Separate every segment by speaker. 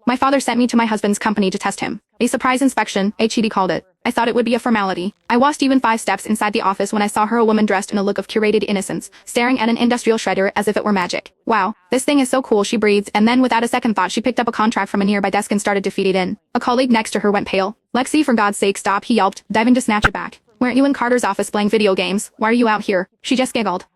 Speaker 1: My father sent me to my husband's company to test him. A surprise inspection, HED called it. I thought it would be a formality. I wasn't even 5 steps inside the office when I saw her, a woman dressed in a look of curated innocence, staring at an industrial shredder as if it were magic. Wow, this thing is so cool, she breathed, and then without a second thought she picked up a contract from a nearby desk and started to feed it in. A colleague next to her went pale. Lexi, for God's sake stop, he yelped, diving to snatch it back. Weren't you in Carter's office playing video games? Why are you out here? She just giggled.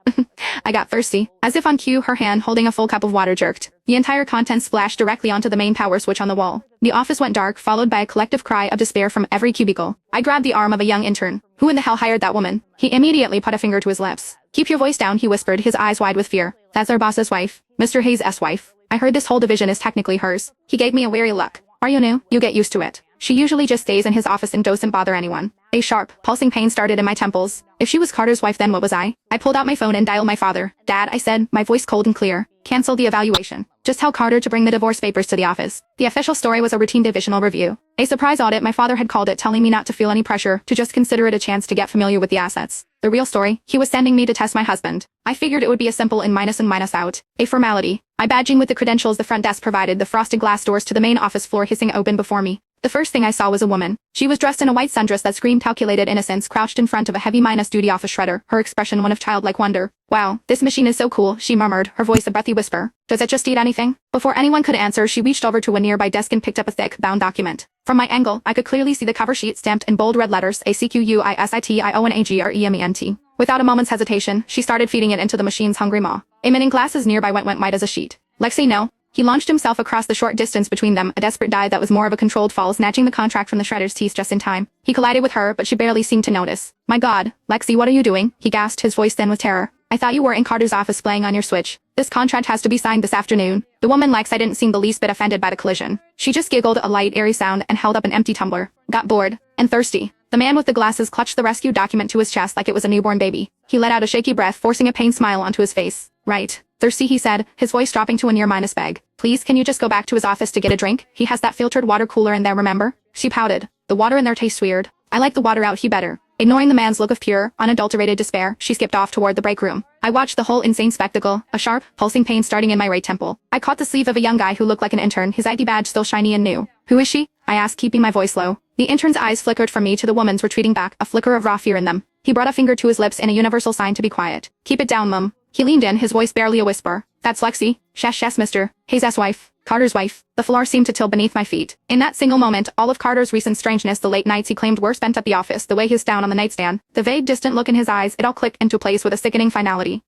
Speaker 1: I got thirsty. As if on cue, her hand holding a full cup of water jerked. The entire contents splashed directly onto the main power switch on the wall. The office went dark, followed by a collective cry of despair from every cubicle. I grabbed the arm of a young intern. Who in the hell hired that woman? He immediately put a finger to his lips. Keep your voice down, he whispered, his eyes wide with fear. That's our boss's wife. Mr. Hayes' wife. I heard this whole division is technically hers. He gave me a weary look. Are you new? You get used to it. She usually just stays in his office and doesn't bother anyone. A sharp, pulsing pain started in my temples. If she was Carter's wife, then what was I? I pulled out my phone and dialed my father. Dad, I said, my voice cold and clear. Cancel the evaluation. Just tell Carter to bring the divorce papers to the office. The official story was a routine divisional review. A surprise audit, my father had called it, telling me not to feel any pressure, to just consider it a chance to get familiar with the assets. The real story, he was sending me to test my husband. I figured it would be a simple in minus and minus out. A formality. I badging with the credentials the front desk provided, the frosted glass doors to the main office floor hissing open before me. The first thing I saw was a woman. She was dressed in a white sundress that screamed calculated innocence, crouched in front of a heavy minus-duty office shredder, her expression one of childlike wonder. Wow, this machine is so cool, she murmured, her voice a breathy whisper. Does it just eat anything? Before anyone could answer, she reached over to a nearby desk and picked up a thick, bound document. From my angle, I could clearly see the cover sheet stamped in bold red letters, ACQUISITIONAGREMENT. Without a moment's hesitation, she started feeding it into the machine's hungry maw. Emitting glasses nearby went white as a sheet. Lexi, no. He launched himself across the short distance between them, a desperate dive that was more of a controlled fall, snatching the contract from the shredder's teeth just in time. He collided with her, but she barely seemed to notice. My God, Lexi, what are you doing? He gasped, his voice thin with terror. I thought you were in Carter's office playing on your Switch. This contract has to be signed this afternoon. The woman Lex I didn't seem the least bit offended by the collision. She just giggled, a light, airy sound, and held up an empty tumbler. Got bored. And thirsty. The man with the glasses clutched the rescue document to his chest like it was a newborn baby. He let out a shaky breath, forcing a pained smile onto his face. Right. Thirsty, he said, his voice dropping to a near-minus beg. Please, can you just go back to his office to get a drink? He has that filtered water cooler in there, remember? She pouted. The water in there tastes weird. I like the water out, he better. Ignoring the man's look of pure, unadulterated despair, she skipped off toward the break room. I watched the whole insane spectacle, a sharp, pulsing pain starting in my right temple. I caught the sleeve of a young guy who looked like an intern, his ID badge still shiny and new. Who is she? I asked, keeping my voice low. The intern's eyes flickered from me to the woman's, retreating back, a flicker of raw fear in them. He brought a finger to his lips in a universal sign to be quiet. Keep it down, mum. He leaned in, his voice barely a whisper. That's Lexi. Yes, mister. Hayes' wife. Carter's wife. The floor seemed to tilt beneath my feet. In that single moment, all of Carter's recent strangeness, the late nights he claimed were spent at the office, the way he was down on the nightstand, the vague distant look in his eyes, it all clicked into place with a sickening finality.